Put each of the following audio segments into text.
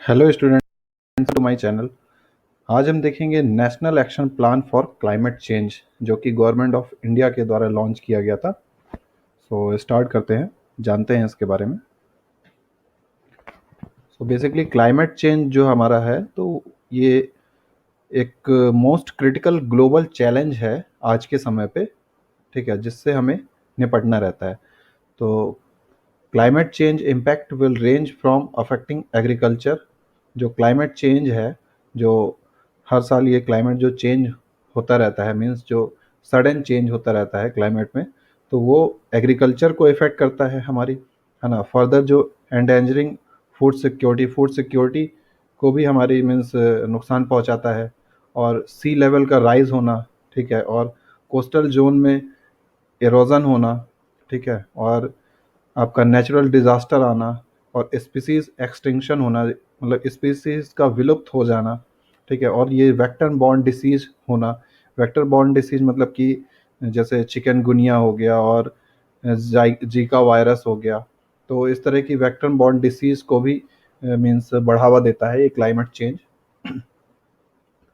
Hello students to my channel. आज हम देखेंगे national action plan for climate change जो कि गवर्नमेंट ऑफ इंडिया के द्वारा लॉन्च किया गया था। सो स्टार्ट करते हैं, जानते हैं इसके बारे में। सो बेसिकली क्लाइमेट चेंज जो हमारा है तो ये एक मोस्ट क्रिटिकल ग्लोबल चैलेंज है आज के समय पे, ठीक है, जिससे हमें निपटना रहता है। तो climate change impact will range from affecting agriculture. जो क्लाइमेट चेंज है, जो हर साल ये क्लाइमेट जो चेंज होता रहता है, मीन्स जो सडन चेंज होता रहता है क्लाइमेट में, तो वो एग्रीकल्चर को इफ़ेक्ट करता है हमारी, है ना। फर्दर जो एंडेंजरिंग फूड सिक्योरिटी को भी हमारी मीन्स नुकसान पहुंचाता है। और सी लेवल का राइज होना, ठीक है, और कोस्टल जोन में एरोजन होना, ठीक है, और आपका नेचुरल डिज़ास्टर आना और स्पीसीज एक्सटिंक्शन होना, मतलब स्पीसीज का विलुप्त हो जाना, ठीक है, और ये वेक्टर बॉर्न डिसीज होना। वेक्टर बॉर्न डिसीज मतलब कि जैसे चिकनगुनिया हो गया और जीका वायरस हो गया। तो इस तरह की वेक्टर बॉर्न डिसीज को भी मीन्स बढ़ावा देता है ये क्लाइमेट चेंज।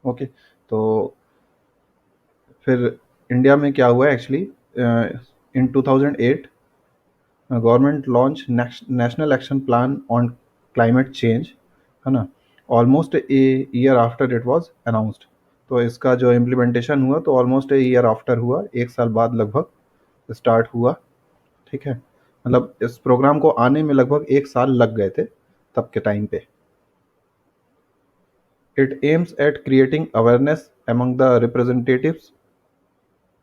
ओके, तो फिर इंडिया में क्या हुआ actually, in 2008 government launch national action plan on climate change, है ना। Almost a year after it was announced. तो इसका जो इम्प्लीमेंटेशन हुआ तो ऑलमोस्ट ए ईयर आफ्टर हुआ, एक साल बाद लगभग स्टार्ट हुआ, ठीक है। मतलब इस प्रोग्राम को आने में लगभग एक साल लग गए थे तब के टाइम पे। It aims at creating awareness among the representatives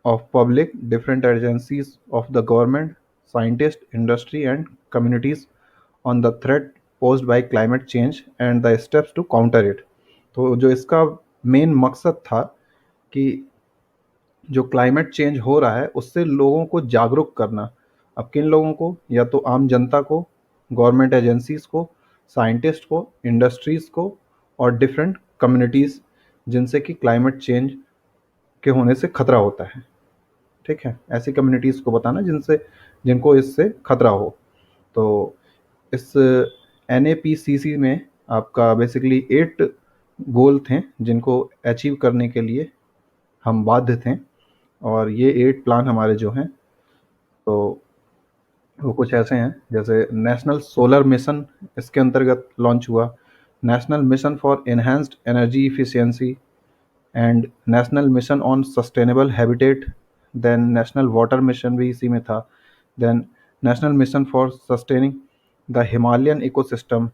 of public, different agencies of the government, scientists, industry, and communities on the threat posed by climate change and the steps to counter it। तो जो इसका main मकसद था कि जो climate change हो रहा है उससे लोगों को जागरूक करना। अब किन लोगों को? या तो आम जनता को, गवर्नमेंट एजेंसीज को, साइंटिस्ट को, इंडस्ट्रीज को, और डिफरेंट कम्युनिटीज़ जिनसे कि क्लाइमेट चेंज के होने से खतरा होता है, ठीक है। ऐसी कम्युनिटीज़ को बताना जिनको इससे खतरा हो। तो इस NAPCC में आपका बेसिकली 8 गोल थे जिनको अचीव करने के लिए हम बाध्य थे। और ये 8 प्लान हमारे जो हैं तो वो कुछ ऐसे हैं, जैसे नेशनल सोलर मिशन इसके अंतर्गत लॉन्च हुआ, national mission for enhanced energy efficiency and national mission on sustainable habitat. Then national water mission भी इसी में था। Then national mission for sustaining the Himalayan ecosystem.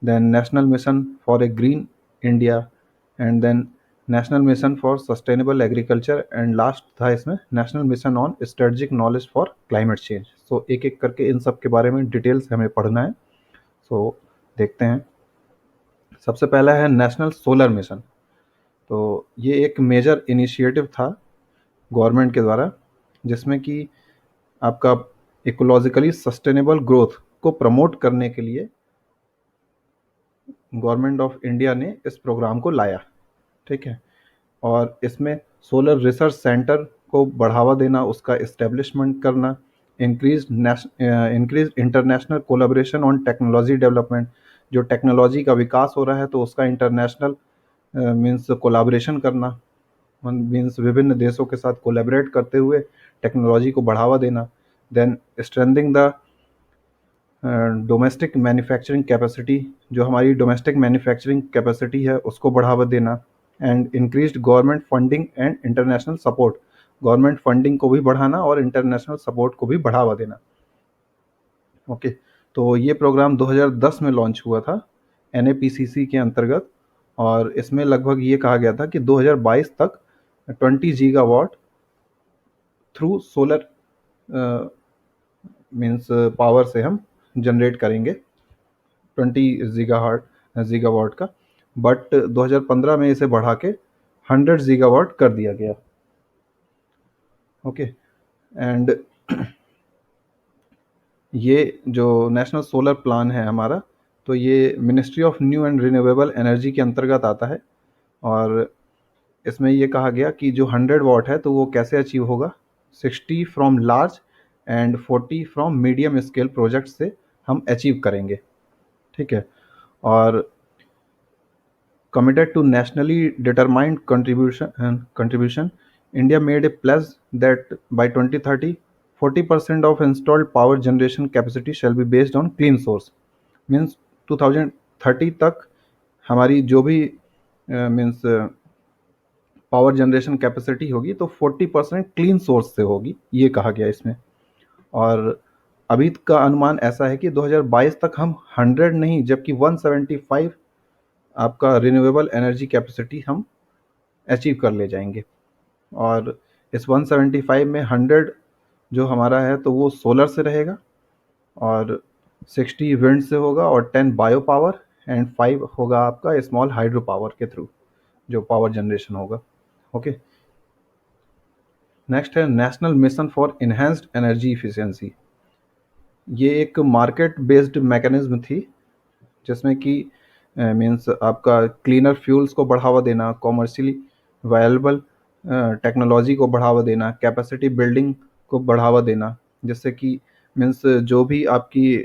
Then national mission for a green India. And then national mission for sustainable agriculture. And last था इसमें national mission on strategic knowledge for climate change. So एक एक करके इन सब के बारे में detail से हमें पढ़ना है। सो देखते हैं। सबसे पहला है नेशनल सोलर मिशन। तो ये एक मेजर इनिशिएटिव था गवर्नमेंट के द्वारा, जिसमें कि आपका इकोलॉजिकली सस्टेनेबल ग्रोथ को प्रमोट करने के लिए गवर्नमेंट ऑफ इंडिया ने इस प्रोग्राम को लाया, ठीक है। और इसमें सोलर रिसर्च सेंटर को बढ़ावा देना, उसका इस्टेब्लिशमेंट करना, increase international collaboration on technology development. जो टेक्नोलॉजी का विकास हो रहा है तो उसका इंटरनेशनल मीन्स कोलैबोरेशन करना, मीन्स विभिन्न देशों के साथ कोलैबोरेट करते हुए टेक्नोलॉजी को बढ़ावा देना। Then strengthening the domestic manufacturing capacity, जो हमारी डोमेस्टिक मैन्युफैक्चरिंग कैपेसिटी है उसको बढ़ावा देना। And increased government funding and international support, government funding को भी बढ़ाना और इंटरनेशनल सपोर्ट को भी बढ़ावा देना। ओके, तो ये प्रोग्राम 2010 में लॉन्च हुआ था NAPCC के अंतर्गत। और इसमें लगभग ये कहा गया था कि 2022 तक 20 gigawatt through solar means power से हम जनरेट करेंगे, 20 गीगावाट का। बट 2015 में इसे बढ़ा के 100 गीगावाट कर दिया गया। ओके, एंड ये जो नेशनल सोलर प्लान है हमारा, तो ये ministry of new and renewable energy के अंतर्गत आता है। और इसमें ये कहा गया कि जो 100 वाट है तो वो कैसे अचीव होगा, 60 from large and 40 from medium scale project से हम अचीव करेंगे, ठीक है। और committed to nationally determined contribution, India made a pledge that by 2030, 40% of installed power generation capacity shall be based on clean source. Means 2030 तक हमारी जो भी मीन्स पावर जनरेशन कैपेसिटी होगी तो 40% क्लीन सोर्स से होगी, ये कहा गया इसमें। और अभी का अनुमान ऐसा है कि 2022 तक हम 100 नहीं जबकि 175 आपका रिन्यूएबल एनर्जी कैपेसिटी हम अचीव कर ले जाएंगे। और इस 175 में 100 जो हमारा है तो वो सोलर से रहेगा और 60 विंड से होगा और 10 बायो पावर एंड 5 होगा आपका स्मॉल हाइड्रो पावर के थ्रू जो पावर जनरेशन होगा। ओके, नेक्स्ट है national mission for enhanced energy efficiency. ये एक मार्केट बेस्ड मैकेनिज्म थी जिसमें कि मीन्स आपका क्लीनर फ्यूल्स को बढ़ावा देना, कॉमर्शियली वायबल टेक्नोलॉजी को बढ़ावा देना, कैपेसिटी बिल्डिंग को बढ़ावा देना, जिससे कि मीन्स जो भी आपकी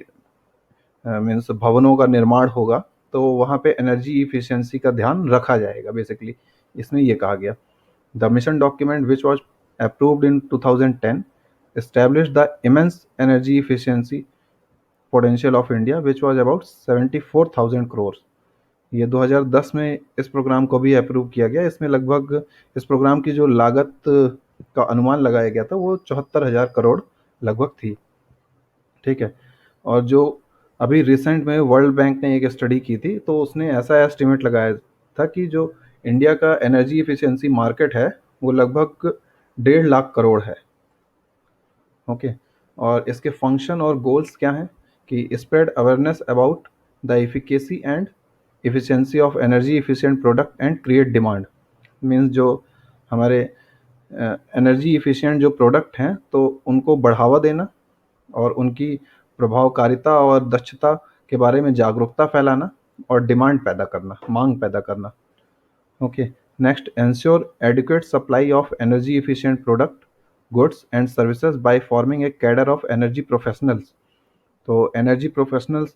मीन्स भवनों का निर्माण होगा तो वहाँ पे एनर्जी इफिशियंसी का ध्यान रखा जाएगा बेसिकली, इसमें ये कहा गया। The mission document which was approved in 2010 established the immense energy efficiency potential of India which was about 74,000 crores। ये 2010 में इस प्रोग्राम को भी अप्रूव किया गया। इसमें लगभग इस प्रोग्राम की जो लागत का अनुमान लगाया गया था वो 74,000 करोड़ लगभग थी। ठीक है, और जो अभी रिसेंट में वर्ल्ड बैंक ने एक स्टडी की थी तो उसने ऐसा एस्टिमेट लगाया था कि जो इंडिया का एनर्जी इफिशियंसी मार्केट है वो लगभग 1.5 लाख करोड़ है। ओके, और इसके फंक्शन और गोल्स क्या हैं कि spread awareness about the efficacy and efficiency of energy efficient product and create demand. Means जो हमारे एनर्जी efficient जो प्रोडक्ट हैं तो उनको बढ़ावा देना और उनकी प्रभावकारिता और दक्षता के बारे में जागरूकता फैलाना और डिमांड पैदा करना, मांग पैदा करना। Okay, next ensure adequate supply of energy efficient product goods and services by forming a cadre of energy professionals. तो एनर्जी प्रोफेशनल्स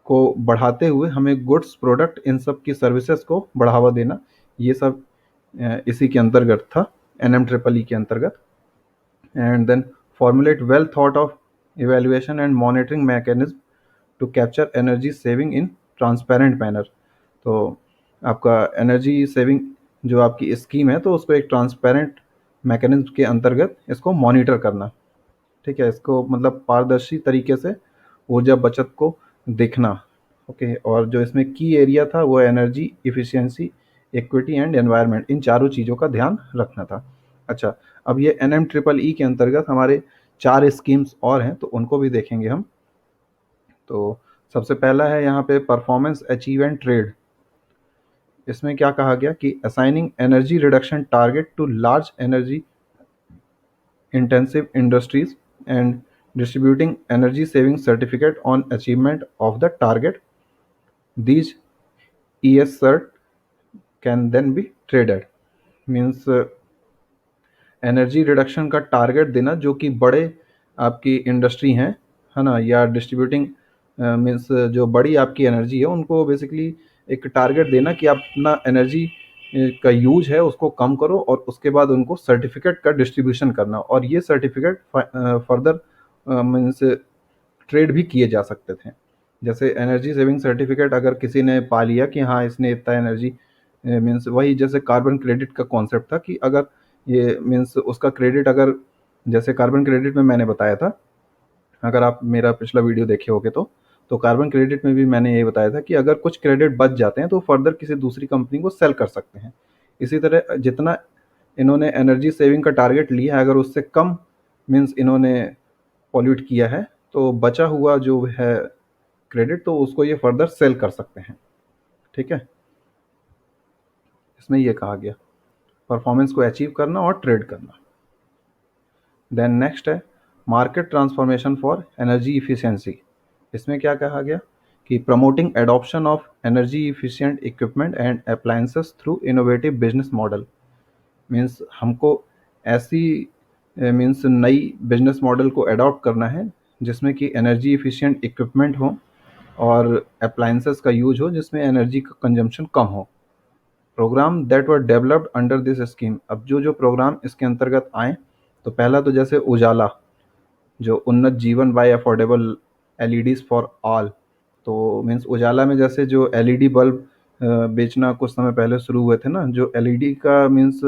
को बढ़ाते हुए हमें गुड्स, प्रोडक्ट, इन सब की सर्विसेज को बढ़ावा देना, ये सब इसी के अंतर्गत था, NMEEE के अंतर्गत। And then formulate well thought of evaluation and monitoring mechanism to capture energy saving in transparent manner. तो आपका एनर्जी सेविंग जो आपकी स्कीम है तो उसको एक ट्रांसपेरेंट मैकेनिज्म के अंतर्गत इसको मॉनिटर करना। ठीक है, इसको मतलब पारदर्शी तरीके से ऊर्जा बचत को देखना। ओके, और जो इसमें की एरिया था वो energy efficiency, equity and environment, इन चारों चीज़ों का ध्यान रखना था। अच्छा, अब ये NMEEE के अंतर्गत हमारे 4 स्कीम्स और हैं तो उनको भी देखेंगे हम। तो सबसे पहला है यहाँ पे परफॉर्मेंस अचीव एंड ट्रेड। इसमें क्या कहा गया कि assigning energy reduction target to large energy intensive industries and distributing energy saving certificate on achievement of the target. These ES cert can then be traded। Means energy reduction का target देना जो कि बड़े आपकी इंडस्ट्री हैं, है ना, या डिस्ट्रीब्यूटिंग मीन्स जो बड़ी आपकी एनर्जी है उनको बेसिकली एक टारगेट देना कि आप अपना एनर्जी का यूज है उसको कम करो और उसके बाद उनको सर्टिफिकेट का डिस्ट्रीब्यूशन करना, और ये सर्टिफिकेट फर्दर मीन्स ट्रेड भी किए जा सकते थे। जैसे एनर्जी सेविंग सर्टिफिकेट अगर किसी ने पा लिया कि हाँ इसने इतना एनर्जी मीन्स वही जैसे कार्बन क्रेडिट का कॉन्सेप्ट था कि अगर ये मीन्स उसका क्रेडिट अगर जैसे कार्बन क्रेडिट में मैंने बताया था, अगर आप मेरा पिछला वीडियो देखे होगे तो कार्बन क्रेडिट में भी मैंने ये बताया था कि अगर कुछ क्रेडिट बच जाते हैं तो फर्दर किसी दूसरी कंपनी को सेल कर सकते हैं। इसी तरह जितना इन्होंने एनर्जी सेविंग का टारगेट लिया है अगर उससे कम मीन्स इन्होंने पॉल्यूट किया है तो बचा हुआ जो है क्रेडिट तो उसको ये फर्दर सेल कर सकते हैं। ठीक है, इसमें ये कहा गया परफॉर्मेंस को अचीव करना और ट्रेड करना। देन नेक्स्ट है market transformation for energy efficiency. इसमें क्या कहा गया कि promoting adoption of energy efficient equipment and appliances through innovative business model. Means हमको ऐसी मीन्स नई बिजनेस मॉडल को अडॉप्ट करना है जिसमें कि एनर्जी इफिशिएंट इक्विपमेंट हो और अप्लायंसेस का यूज हो जिसमें एनर्जी का कंजम्पशन कम हो। Programme that were developed under this scheme, अब जो जो प्रोग्राम इसके अंतर्गत आए, तो पहला तो जैसे उजाला, जो Unnat Jeevan by affordable LEDs for all, तो मीन्स उजाला में जैसे जो एलईडी बल्ब बेचना कुछ समय पहले शुरू हुए थे ना, जो एलईडी का मीन्स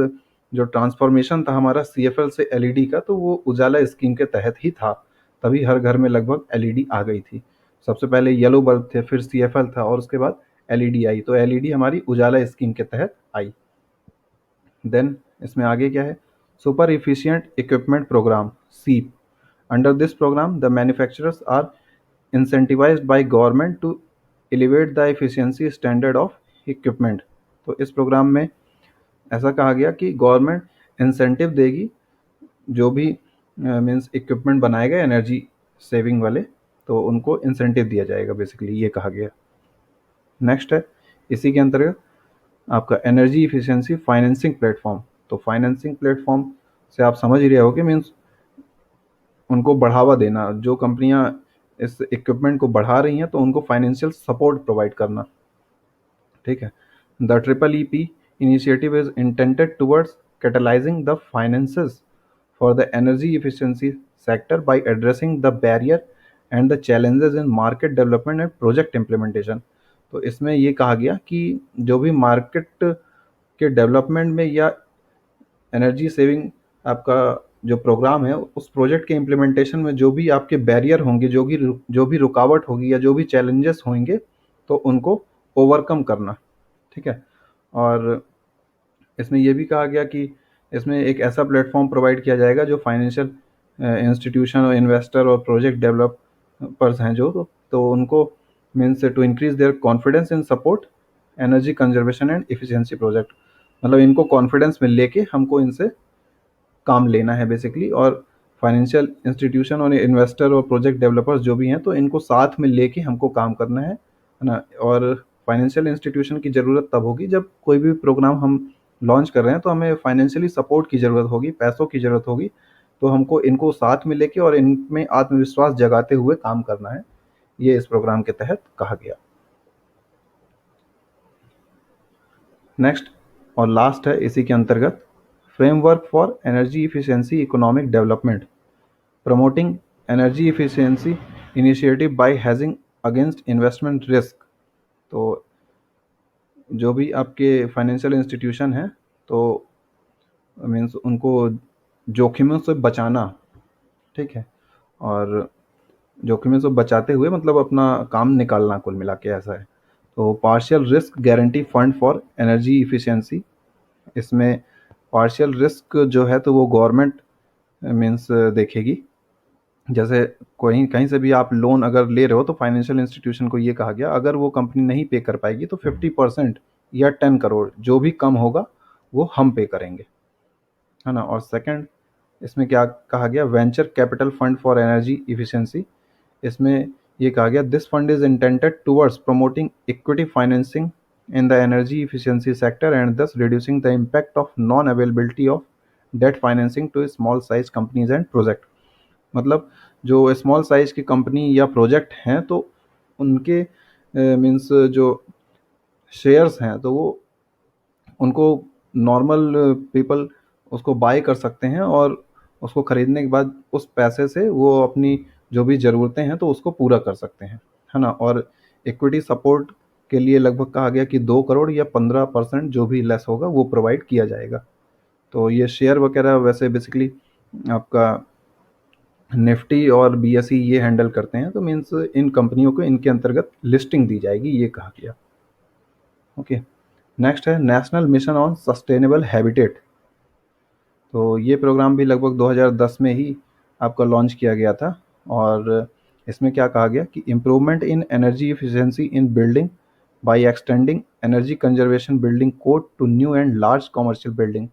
जो ट्रांसफॉर्मेशन था हमारा सीएफएल से एलईडी का, तो वो उजाला स्कीम के तहत ही था। तभी हर घर में लगभग एलईडी आ गई थी। सबसे पहले येलो बल्ब थे, फिर सीएफएल था, और उसके बाद एलईडी आई, तो एलईडी हमारी उजाला स्कीम के तहत आई। देन इसमें आगे क्या है, super efficient equipment programme SEEP. Under this programme the manufacturers are incentivized by government to elevate the efficiency standard of equipment। तो इस प्रोग्राम में ऐसा कहा गया कि गवर्नमेंट इंसेंटिव देगी, जो भी मीन्स इक्विपमेंट बनाए गए एनर्जी सेविंग वाले, तो उनको इंसेंटिव दिया जाएगा, बेसिकली ये कहा गया। नेक्स्ट है इसी के अंतर्गत आपका एनर्जी इफिशिएंसी फाइनेंसिंग प्लेटफॉर्म। तो फाइनेंसिंग प्लेटफॉर्म से आप समझ ही रहे हो कि मीन्स उनको बढ़ावा देना, जो कंपनियां इस इक्विपमेंट को बढ़ा रही हैं तो उनको फाइनेंशियल सपोर्ट प्रोवाइड करना। ठीक है, the triple E P initiative is intended towards catalysing the finances for the energy efficiency sector bye addressing the barrier and the challenges in market development and project implementation. तो इसमें ये कहा गया कि जो भी मार्केट के डेवलपमेंट में या एनर्जी सेविंग आपका जो प्रोग्राम है, उस प्रोजेक्ट के इम्प्लीमेंटेशन में जो भी आपके बैरियर होंगे, जो भी रुकावट होगी या जो भी चैलेंजेस होंगे, तो उनको ओवरकम करना। ठीक है, और इसमें ये भी कहा गया कि इसमें एक ऐसा प्लेटफॉर्म प्रोवाइड किया जाएगा जो फाइनेंशियल इंस्टीट्यूशन और इन्वेस्टर और प्रोजेक्ट डेवलपर्स हैं जो, तो उनको means to increase their confidence in support energy conservation and efficiency project. मतलब इनको कॉन्फिडेंस में लेके हमको इनसे काम लेना है बेसिकली, और फाइनेंशियल इंस्टीट्यूशन और इन्वेस्टर और प्रोजेक्ट डेवलपर्स जो भी हैं, तो इनको साथ में लेके हमको काम करना है ना। और फाइनेंशियल इंस्टीट्यूशन की ज़रूरत तब होगी जब कोई भी प्रोग्राम हम लॉन्च कर रहे हैं, तो हमें फाइनेंशियली सपोर्ट की ज़रूरत होगी, पैसों की ज़रूरत होगी, तो हमको इनको साथ में लेके और इनमें आत्मविश्वास जगाते हुए काम करना है। ये इस प्रोग्राम के तहत कहा गया। नेक्स्ट और लास्ट है इसी के अंतर्गत, framework for energy efficiency economic development, promoting energy efficiency initiative by hedging against investment risk. तो जो भी आपके फाइनेंशियल इंस्टीट्यूशन हैं, तो मीन्स उनको जोखिमों से बचाना। ठीक है, और जोखिमों से बचाते हुए मतलब अपना काम निकालना, कुल मिला के ऐसा है। तो partial risk guarantee fund for energy efficiency, इसमें पार्शियल रिस्क जो है तो वो गवर्नमेंट मीन्स देखेगी। जैसे कोई कहीं से भी आप लोन अगर ले रहे हो, तो फाइनेंशियल इंस्टीट्यूशन को ये कहा गया, अगर वो कंपनी नहीं पे कर पाएगी तो 50% या 10 करोड़ जो भी कम होगा वो हम पे करेंगे, है ना। और सेकंड इसमें क्या कहा गया, venture capital fund for energy efficiency, इसमें ये कहा गया this fund is intended towards promoting equity financing in the energy efficiency sector and thus reducing the impact of non availability of debt financing to small size companies and project। मतलब जो small size की company या project हैं, तो उनके means जो shares हैं, तो वो उनको नॉर्मल पीपल उसको बाय कर सकते हैं, और उसको खरीदने के बाद उस पैसे से वो अपनी जो भी ज़रूरतें हैं तो उसको पूरा कर सकते हैं, है ना। और इक्विटी सपोर्ट के लिए लगभग कहा गया कि 2 करोड़ या 15% जो भी लेस होगा वो प्रोवाइड किया जाएगा। तो ये शेयर वगैरह वैसे बेसिकली आपका निफ्टी और बीएसई ये हैंडल करते हैं, तो मीन्स इन कंपनियों को इनके अंतर्गत लिस्टिंग दी जाएगी, ये कहा गया। ओके, नेक्स्ट है national mission on sustainable habitat. तो ये प्रोग्राम भी लगभग 2010 में ही आपका लॉन्च किया गया था, और इसमें क्या कहा गया कि improvement in energy efficiency in building by extending energy conservation building code to new and large commercial building.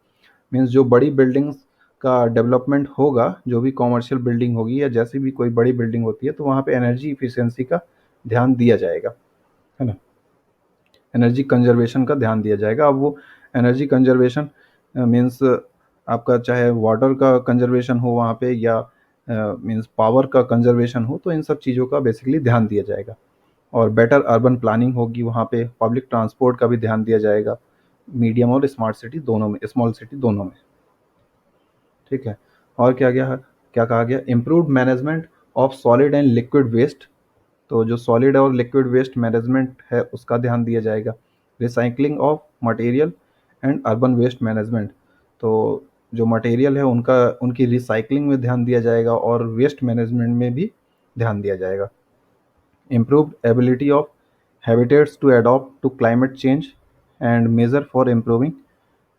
Means जो बड़ी बिल्डिंग्स का डेवलपमेंट होगा, जो भी कमर्शियल बिल्डिंग होगी या जैसी भी कोई बड़ी बिल्डिंग होती है, तो वहाँ पे एनर्जी इफिशिएंसी का ध्यान दिया जाएगा, है ना। एनर्जी कंजर्वेशन का ध्यान दिया जाएगा। अब वो एनर्जी कंजर्वेशन मीन्स आपका चाहे वाटर का कंजर्वेशन हो वहाँ पे, या मीन्स पावर का कंजर्वेशन हो, तो इन सब चीज़ों का बेसिकली ध्यान दिया जाएगा। और बेटर अर्बन प्लानिंग होगी, वहाँ पे पब्लिक ट्रांसपोर्ट का भी ध्यान दिया जाएगा, मीडियम और स्मार्ट सिटी दोनों में, स्मॉल सिटी दोनों में। ठीक है। और क्या कहा गया, improved management of solid and liquid waste. तो जो सॉलिड और लिक्विड वेस्ट मैनेजमेंट है उसका ध्यान दिया जाएगा। Recycling of material and urban waste management. तो जो मटेरियल है उनका उनकी रिसाइकलिंग में ध्यान दिया जाएगा और वेस्ट मैनेजमेंट में भी ध्यान दिया जाएगा। Improved ability of habitats to adapt to climate change and measure for improving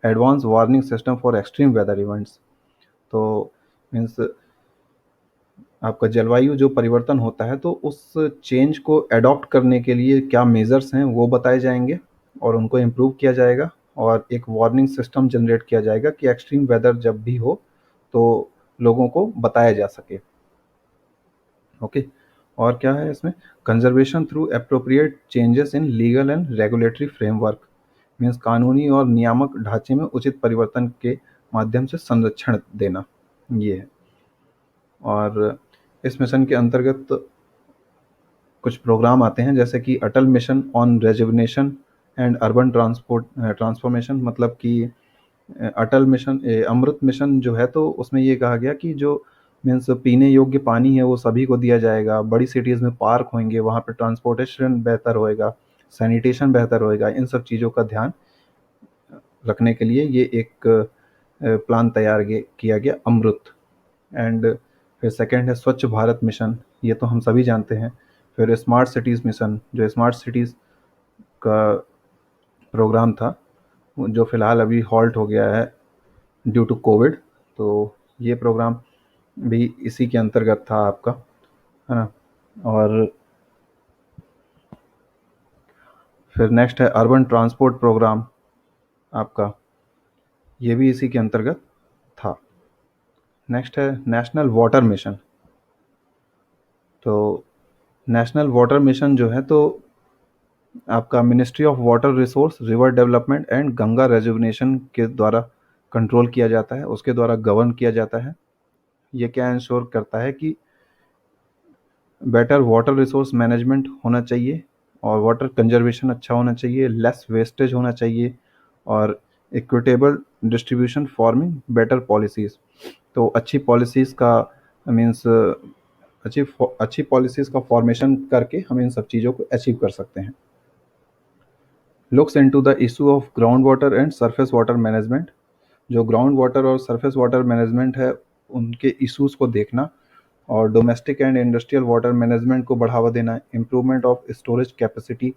advanced warning system for extreme weather events। तो मीन्स आपका जलवायु जो परिवर्तन होता है तो उस चेंज को अडॉप्ट करने के लिए क्या मेजर्स हैं वो बताए जाएंगे और उनको इम्प्रूव किया जाएगा, और एक वार्निंग सिस्टम जनरेट किया जाएगा कि एक्सट्रीम वेदर जब भी हो तो लोगों को बताया जा सके। ओके। और क्या है इसमें, conservation through appropriate changes in legal and regulatory framework. Means कानूनी और नियामक ढांचे में उचित परिवर्तन के माध्यम से संरक्षण देना, ये है। और इस मिशन के अंतर्गत कुछ प्रोग्राम आते हैं जैसे कि Atal mission on rejuvenation and urban transformation. मतलब कि अटल मिशन अमृत मिशन जो है तो उसमें ये कहा गया कि जो मीन्स पीने योग्य पानी है वो सभी को दिया जाएगा, बड़ी सिटीज़ में पार्क होंगे, वहाँ पे ट्रांसपोर्टेशन बेहतर होएगा, सैनिटेशन बेहतर होएगा। इन सब चीज़ों का ध्यान रखने के लिए ये एक प्लान तैयार किया गया, अमृत। एंड फिर सेकंड है स्वच्छ भारत मिशन, ये तो हम सभी जानते हैं। फिर स्मार्ट सिटीज़ मिशन, जो स्मार्ट सिटीज़ का प्रोग्राम था जो फ़िलहाल अभी हॉल्ट हो गया है ड्यू टू कोविड, तो ये प्रोग्राम भी इसी के अंतर्गत था आपका, है ना। और फिर नेक्स्ट है अर्बन ट्रांसपोर्ट प्रोग्राम आपका, ये भी इसी के अंतर्गत था। नेक्स्ट है नेशनल वाटर मिशन। तो नेशनल वाटर मिशन जो है तो आपका ministry of water resource, river development and Ganga rejuvenation के द्वारा कंट्रोल किया जाता है, उसके द्वारा गवर्न किया जाता है। ये क्या इंश्योर करता है कि बेटर वाटर रिसोर्स मैनेजमेंट होना चाहिए और वाटर कंजर्वेशन अच्छा होना चाहिए, लेस वेस्टेज होना चाहिए और equitable distribution forming better policies. तो अच्छी पॉलिसीज़ का मीन्स अच्छी पॉलिसीज़ का फॉर्मेशन करके हम इन सब चीज़ों को अचीव कर सकते हैं। Looks into the issue of ground water and surface water management. जो ग्राउंड वाटर और सरफेस वाटर मैनेजमेंट है उनके इश्यूज़ को देखना और domestic and industrial water management को बढ़ावा देना, इम्प्रूवमेंट ऑफ स्टोरेज कैपेसिटी,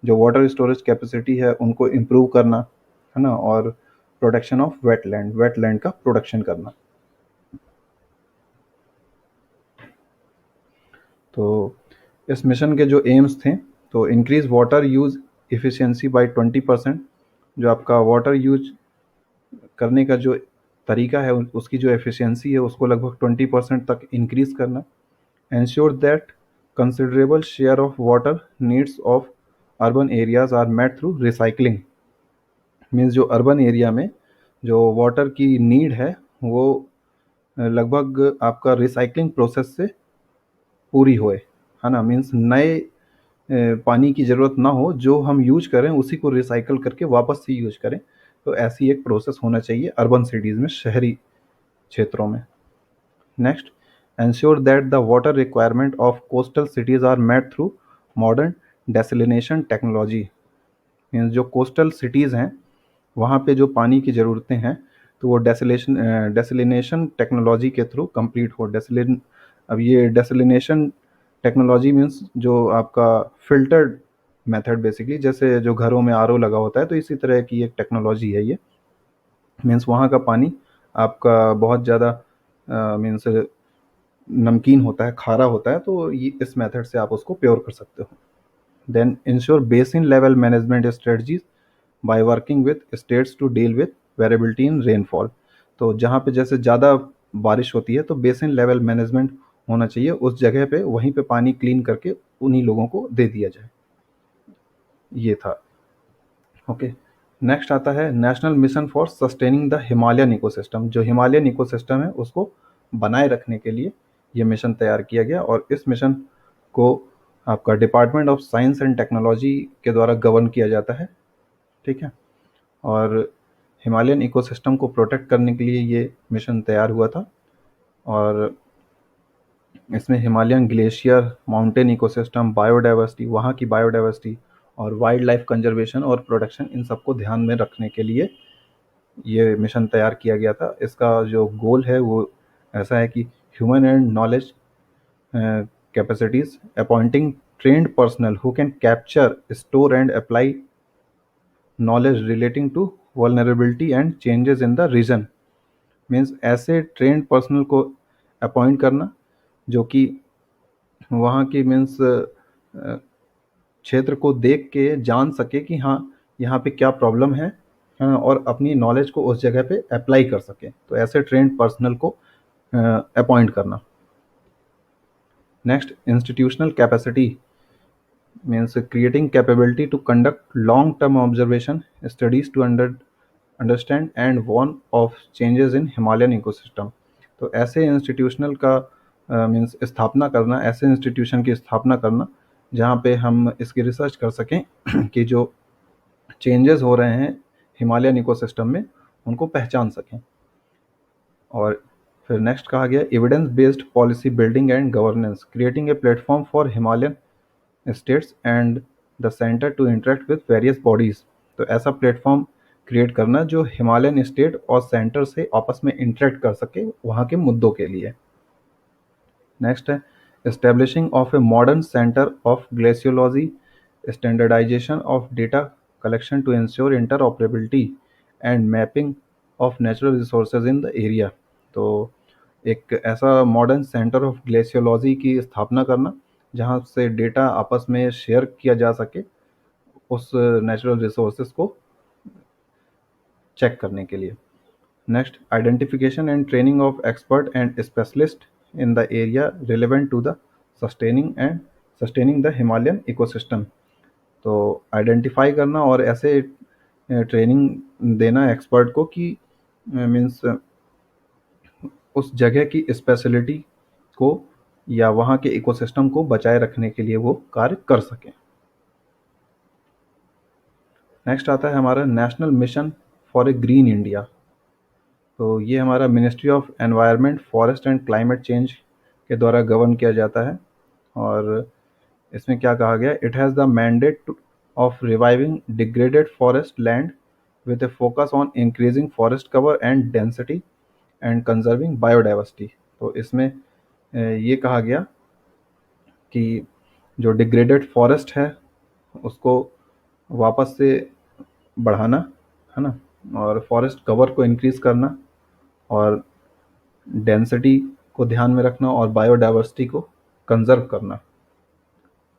जो वाटर स्टोरेज कैपेसिटी है उनको इम्प्रूव करना, है ना। और प्रोटेक्शन ऑफ वेटलैंड का प्रोटेक्शन करना। तो इस मिशन के जो एम्स थे तो increase water use efficiency bye 20%। जो आपका वाटर यूज करने का जो तरीका है उसकी जो एफिशिएंसी है उसको लगभग 20% तक इंक्रीज करना। Ensure that considerable share of water needs of urban areas are met through recycling। Means जो अर्बन एरिया में जो वाटर की नीड है वो लगभग आपका रिसाइकलिंग प्रोसेस से पूरी होए, है ना। मीन्स नए पानी की ज़रूरत ना हो, जो हम यूज करें उसी को रिसाइकल करके वापस से यूज करें। तो ऐसी एक प्रोसेस होना चाहिए अर्बन सिटीज़ में, शहरी क्षेत्रों में। Next, ensure that the water requirement of coastal cities are met through modern desalination technology। Means जो कोस्टल सिटीज़ हैं वहाँ पे जो पानी की ज़रूरतें हैं तो वो डेसलिनेशन टेक्नोलॉजी के थ्रू कंप्लीट हो। अब ये डेसलिनेशन टेक्नोलॉजी मीन्स जो आपका फिल्टर्ड मेथड, बेसिकली जैसे जो घरों में आरओ लगा होता है तो इसी तरह की एक टेक्नोलॉजी है ये। मीन्स वहाँ का पानी आपका बहुत ज़्यादा मीन्स नमकीन होता है, खारा होता है, तो ये इस मेथड से आप उसको प्योर कर सकते हो। Then ensure basin level management strategies by working with states to deal with variability in rainfall. तो जहाँ पे जैसे ज़्यादा बारिश होती है तो बेसिन लेवल मैनेजमेंट होना चाहिए उस जगह पे, वहीं पे पानी क्लीन करके उन्हीं लोगों को दे दिया जाए। ये था। ओके। नेक्स्ट आता है national mission for sustaining the Himalayan ecosystem. जो हिमालयन इकोसिस्टम है उसको बनाए रखने के लिए ये मिशन तैयार किया गया और इस मिशन को आपका department of science and technology के द्वारा गवर्न किया जाता है। ठीक है, और हिमालयन इकोसिस्टम को प्रोटेक्ट करने के लिए ये मिशन तैयार हुआ था। और इसमें Himalayan glacier, mountain ecosystem, biodiversity, वहाँ की बायोडाइवर्सिटी और वाइल्ड लाइफ कंजर्वेशन और प्रोटेक्शन, इन सबको ध्यान में रखने के लिए ये मिशन तैयार किया गया था। इसका जो गोल है वो ऐसा है कि human and knowledge capacities, appointing trained personnel who can capture, store and apply knowledge relating to vulnerability and changes in the region। Means ऐसे ट्रेंड पर्सनल को अपॉइंट करना जो कि वहाँ की मीन्स क्षेत्र को देख के जान सके कि हाँ यहाँ पे क्या प्रॉब्लम है, हाँ, और अपनी नॉलेज को उस जगह पे अप्लाई कर सके। तो ऐसे ट्रेंड पर्सनल को अपॉइंट करना। Next, institutional capacity means creating capability to conduct long term observation studies to understand and warn of changes in Himalayan ecosystem। तो ऐसे इंस्टीट्यूशनल का मीन्स स्थापना करना, ऐसे इंस्टीट्यूशन की स्थापना करना जहाँ पे हम इसकी रिसर्च कर सकें कि जो चेंजेस हो रहे हैं हिमालयन इकोसिस्टम में उनको पहचान सकें। और फिर नेक्स्ट कहा गया evidence based policy building and governance, creating a platform for Himalayan states and the centre to interact with various bodies. तो ऐसा प्लेटफॉर्म क्रिएट करना जो हिमालयन स्टेट और सेंटर से आपस में इंटरेक्ट कर सके वहाँ के मुद्दों के लिए। नेक्स्ट है establishing of a modern centre of glaciology, standardisation of data collection to ensure interoperability and mapping of natural resources in the area. तो एक ऐसा मॉडर्न सेंटर ऑफ ग्लेशियोलॉजी की स्थापना करना जहाँ से डेटा आपस में शेयर किया जा सके उस नेचुरल रिसोर्सेज को चेक करने के लिए। Next, identification and training of expert and specialist in the area relevant to the sustaining the Himalayan ecosystem. तो आइडेंटिफाई करना और ऐसे ट्रेनिंग देना एक्सपर्ट को कि मीन्स उस जगह की स्पेशलिटी को या वहाँ के इकोसिस्टम को बचाए रखने के लिए वो कार्य कर सकें। नेक्स्ट आता है हमारा national mission for a green India. तो ये हमारा ministry of environment, forest and climate change के द्वारा गवर्न किया जाता है। और इसमें क्या कहा गया, it has the mandate of reviving degraded forest land with A focus on increasing forest cover and density and conserving biodiversity. तो इसमें ये कहा गया कि जो डिग्रेडेड फॉरेस्ट है उसको वापस से बढ़ाना, है ना, और फॉरेस्ट कवर को इंक्रीज़ करना और डेंसिटी को ध्यान में रखना और बायोडाइवर्सिटी को कंजर्व करना।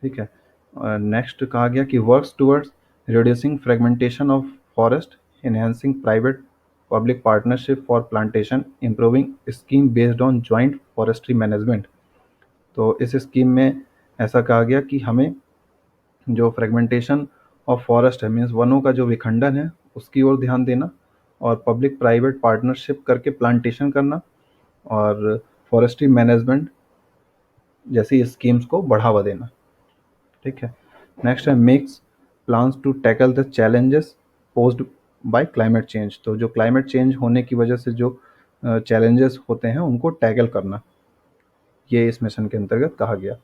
ठीक है, नेक्स्ट कहा गया कि works towards reducing fragmentation of forest, enhancing private public partnership for plantation, improving scheme based on joint forestry management. तो इस स्कीम में ऐसा कहा गया कि हमें जो फ्रेगमेंटेशन ऑफ फॉरेस्ट है, मीन्स वनों का जो विखंडन है, उसकी ओर ध्यान देना और पब्लिक प्राइवेट पार्टनरशिप करके प्लांटेशन करना और फॉरेस्ट्री मैनेजमेंट जैसी स्कीम्स को बढ़ावा देना। ठीक है, नेक्स्ट है makes plans to tackle the challenges posed by climate change. तो जो क्लाइमेट चेंज होने की वजह से जो चैलेंजेस होते हैं उनको टैकल करना, ये इस मिशन के अंतर्गत कहा गया।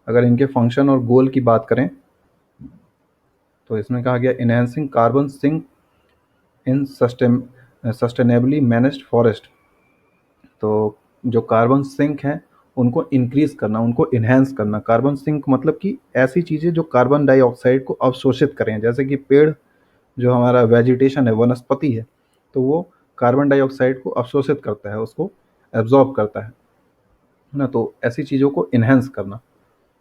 अगर इनके फंक्शन और गोल की बात करें तो इसमें कहा गया enhancing carbon sink in sustainably managed forest. तो जो कार्बन सिंक हैं उनको इंक्रीज करना, उनको इन्हेंस करना। कार्बन सिंक मतलब कि ऐसी चीज़ें जो कार्बन डाइऑक्साइड को अवशोषित करें, जैसे कि पेड़ जो हमारा वेजिटेशन है, वनस्पति है, तो वो कार्बन डाइऑक्साइड को अवशोषित करता है, उसको एब्जॉर्ब करता है ना। तो ऐसी चीज़ों को इन्हेंस करना,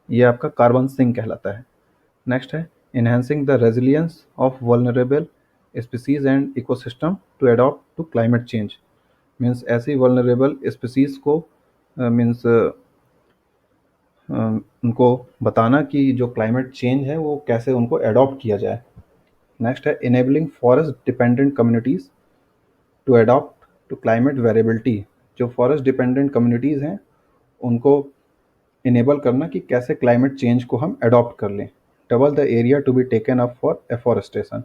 ये आपका कार्बन सिंक कहलाता है। नेक्स्ट है enhancing the resilience of vulnerable species and ecosystem to adapt to climate change। Means ऐसी vulnerable species को मीन्स उनको बताना कि जो क्लाइमेट चेंज है वो कैसे उनको अडॉप्ट किया जाए। नेक्स्ट है enabling forest dependent communities to adapt to climate variability। जो फॉरेस्ट डिपेंडेंट कम्युनिटीज़ हैं उनको इनेबल करना कि कैसे क्लाइमेट चेंज को हम अडॉप्ट कर लें। Double the area to be taken up for afforestation,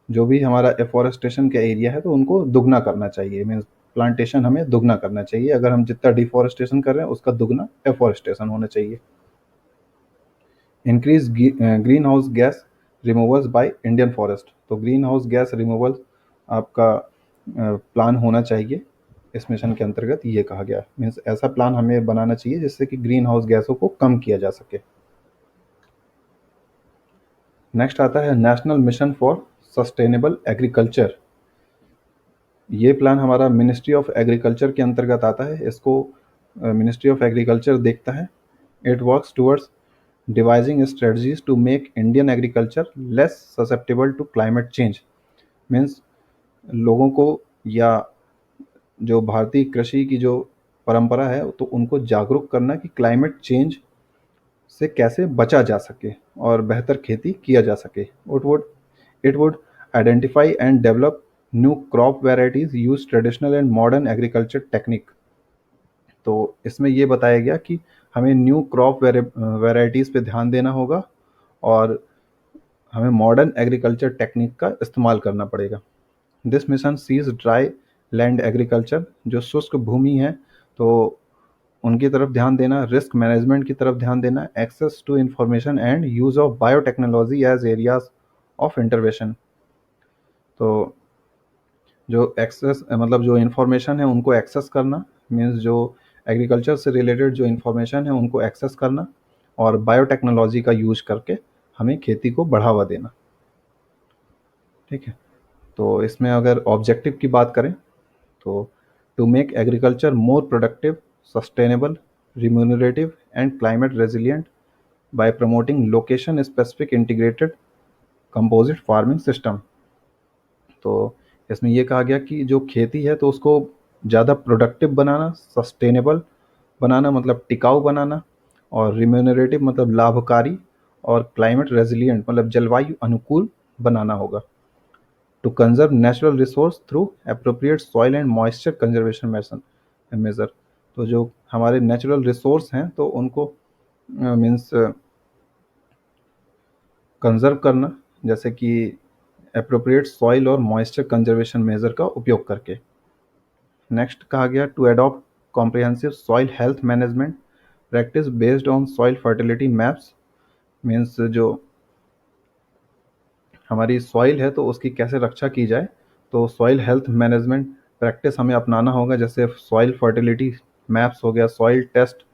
जो भी हमारा एफॉरेस्टेशन का एरिया है तो उनको दुगना करना चाहिए, मीन्स प्लांटेशन हमें दुगना करना चाहिए। अगर हम जितना डिफॉरेस्टेशन कर रहे हैं उसका दुगना एफॉरेस्टेशन होना चाहिए। Increase green house gas removals by Indian forest, तो ग्रीन हाउस गैस रिमूवल आपका प्लान होना चाहिए इस मिशन के अंतर्गत, ये कहा गया। मीन्स ऐसा प्लान हमें बनाना चाहिए जिससे कि ग्रीन हाउस गैसों को कम किया जा सके। नेक्स्ट आता है national mission for sustainable agriculture. ये प्लान हमारा मिनिस्ट्री ऑफ एग्रीकल्चर के अंतर्गत आता है। इसको मिनिस्ट्री ऑफ एग्रीकल्चर देखता है। It works towards devising strategies to make Indian agriculture less susceptible to climate change। Means लोगों को या जो भारतीय कृषि की जो परंपरा है तो उनको जागरूक करना कि क्लाइमेट चेंज से कैसे बचा जा सके और बेहतर खेती किया जा सके। It would identify and develop new crop varieties use traditional and modern agriculture technique. तो इसमें ये बताया गया कि हमें न्यू क्रॉप वेराइटीज़ पे ध्यान देना होगा और हमें मॉडर्न एग्रीकल्चर टेक्निक का इस्तेमाल करना पड़ेगा। This mission sees dry land agriculture, जो शुष्क भूमि है तो उनकी तरफ ध्यान देना, रिस्क मैनेजमेंट की तरफ ध्यान देना, access to information and use of biotechnology as areas of intervention. तो जो एक्सेस मतलब जो इन्फॉर्मेशन है उनको एक्सेस करना, मीन्स जो एग्रीकल्चर से रिलेटेड जो इन्फॉर्मेशन है उनको एक्सेस करना और बायोटेक्नोलॉजी का यूज करके हमें खेती को बढ़ावा देना। ठीक है, तो इसमें अगर ऑब्जेक्टिव की बात करें तो to make agriculture more productive, sustainable, remunerative and climate resilient by promoting location specific integrated composite farming system. तो इसमें ये कहा गया कि जो खेती है तो उसको ज़्यादा प्रोडक्टिव बनाना, सस्टेनेबल बनाना मतलब टिकाऊ बनाना, और रिम्यूनरेटिव मतलब लाभकारी, और क्लाइमेट रेजिलिएंट मतलब जलवायु अनुकूल बनाना होगा। To conserve natural resource through appropriate soil and moisture conservation measure. तो जो हमारे नेचुरल रिसोर्स हैं तो उनको मीन्स कंजर्व करना, जैसे कि अप्रोप्रिएट सॉइल और मॉइस्चर कंजर्वेशन मेजर का उपयोग करके। नेक्स्ट कहा गया to adopt comprehensive soil health management practice based on soil fertility maps. Means जो हमारी सॉइल है तो उसकी कैसे रक्षा की जाए, तो सॉइल हेल्थ मैनेजमेंट प्रैक्टिस हमें अपनाना होगा। जैसे सॉइल फर्टिलिटी मैप्स हो गया, सॉइल टेस्ट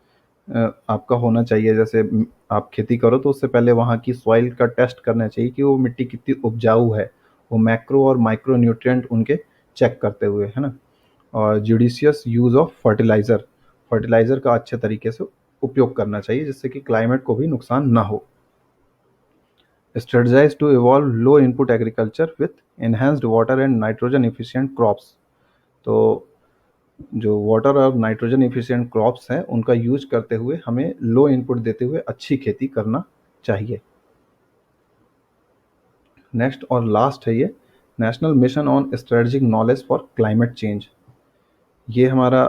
आपका होना चाहिए। जैसे आप खेती करो तो उससे पहले वहाँ की सॉइल का टेस्ट करना चाहिए कि वो मिट्टी कितनी उपजाऊ है, वो मैक्रो और माइक्रो न्यूट्रिएंट उनके चेक करते हुए, है ना। और judicious use of fertiliser, fertiliser का अच्छे तरीके से उपयोग करना चाहिए जिससे कि क्लाइमेट को भी नुकसान ना हो। Strategize to evolve low input agriculture with enhanced water and nitrogen efficient crops। तो जो वाटर और नाइट्रोजन इफिशिएंट क्रॉप्स हैं उनका यूज करते हुए हमें लो इनपुट देते हुए अच्छी खेती करना चाहिए। नेक्स्ट और लास्ट है ये national mission on strategic knowledge for climate change. ये हमारा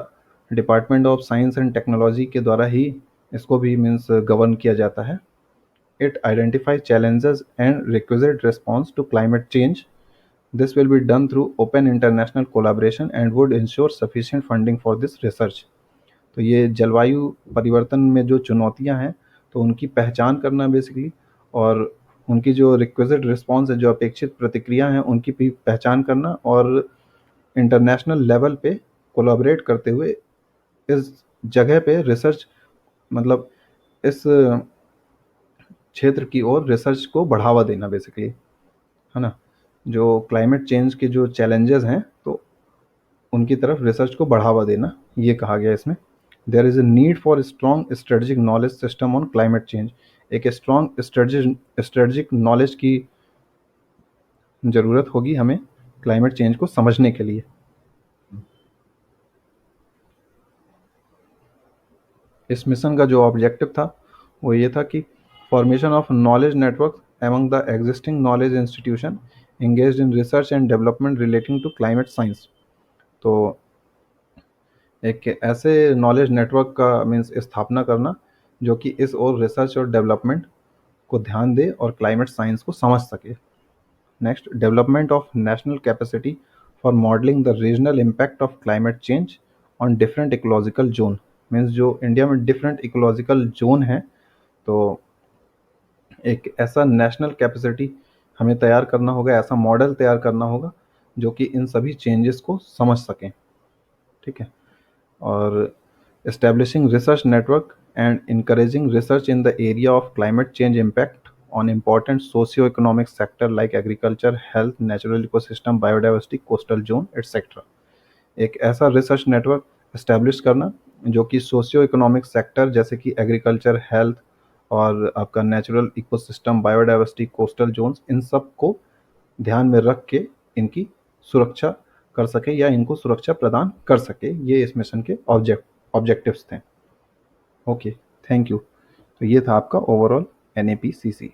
department of science and technology के द्वारा ही इसको भी मीन्स गवर्न किया जाता है। It identifies challenges and requisite response to climate change। This will be done through open international collaboration and would ensure sufficient funding for this research। तो ये जलवायु परिवर्तन में जो चुनौतियां हैं तो उनकी पहचान करना बेसिकली, और उनकी जो रिक्विजिट रिस्पॉन्स है, जो अपेक्षित प्रतिक्रिया हैं उनकी भी पहचान करना, और इंटरनेशनल लेवल पे कोलाबरेट करते हुए इस जगह पे रिसर्च मतलब इस क्षेत्र की ओर रिसर्च को बढ़ावा देना बेसिकली, है ना। जो क्लाइमेट चेंज के जो चैलेंजेस हैं तो उनकी तरफ रिसर्च को बढ़ावा देना, ये कहा गया इसमें। There is a need for strong strategic knowledge system on climate change. एक स्ट्रॉन्ग स्ट्रेटजिक नॉलेज की ज़रूरत होगी हमें क्लाइमेट चेंज को समझने के लिए। इस मिशन का जो ऑब्जेक्टिव था वो ये था कि formation of knowledge network among the existing knowledge institution engaged in research and development relating to climate science। तो एक ऐसे नॉलेज नेटवर्क का मीन्स स्थापना करना जो कि इस और रिसर्च और डेवलपमेंट को ध्यान दे और क्लाइमेट साइंस को समझ सके। Next, development of national capacity for modelling the regional impact of climate change on different ecological zone. Means जो इंडिया में डिफरेंट इकोलॉजिकल जोन है, तो एक ऐसा नेशनल कैपेसिटी हमें तैयार करना होगा, ऐसा मॉडल तैयार करना होगा जो कि इन सभी चेंजेस को समझ सकें। ठीक है। और establishing research network and encouraging research in the area of climate change impact on important socio economic sector like agriculture, health, natural ecosystem, biodiversity, coastal zone etcetera. एक ऐसा रिसर्च नेटवर्क इस्टेब्लिश करना जो कि सोशियो इकोनॉमिक सेक्टर जैसे कि agriculture, health और आपका natural ecosystem, biodiversity, coastal zones, इन सब को ध्यान में रख के इनकी सुरक्षा कर सके या इनको सुरक्षा प्रदान कर सके। ये इस मिशन के ऑब्जेक्टिव्स थे। Okay, thank you. तो ये था आपका ओवरऑल NAPCC।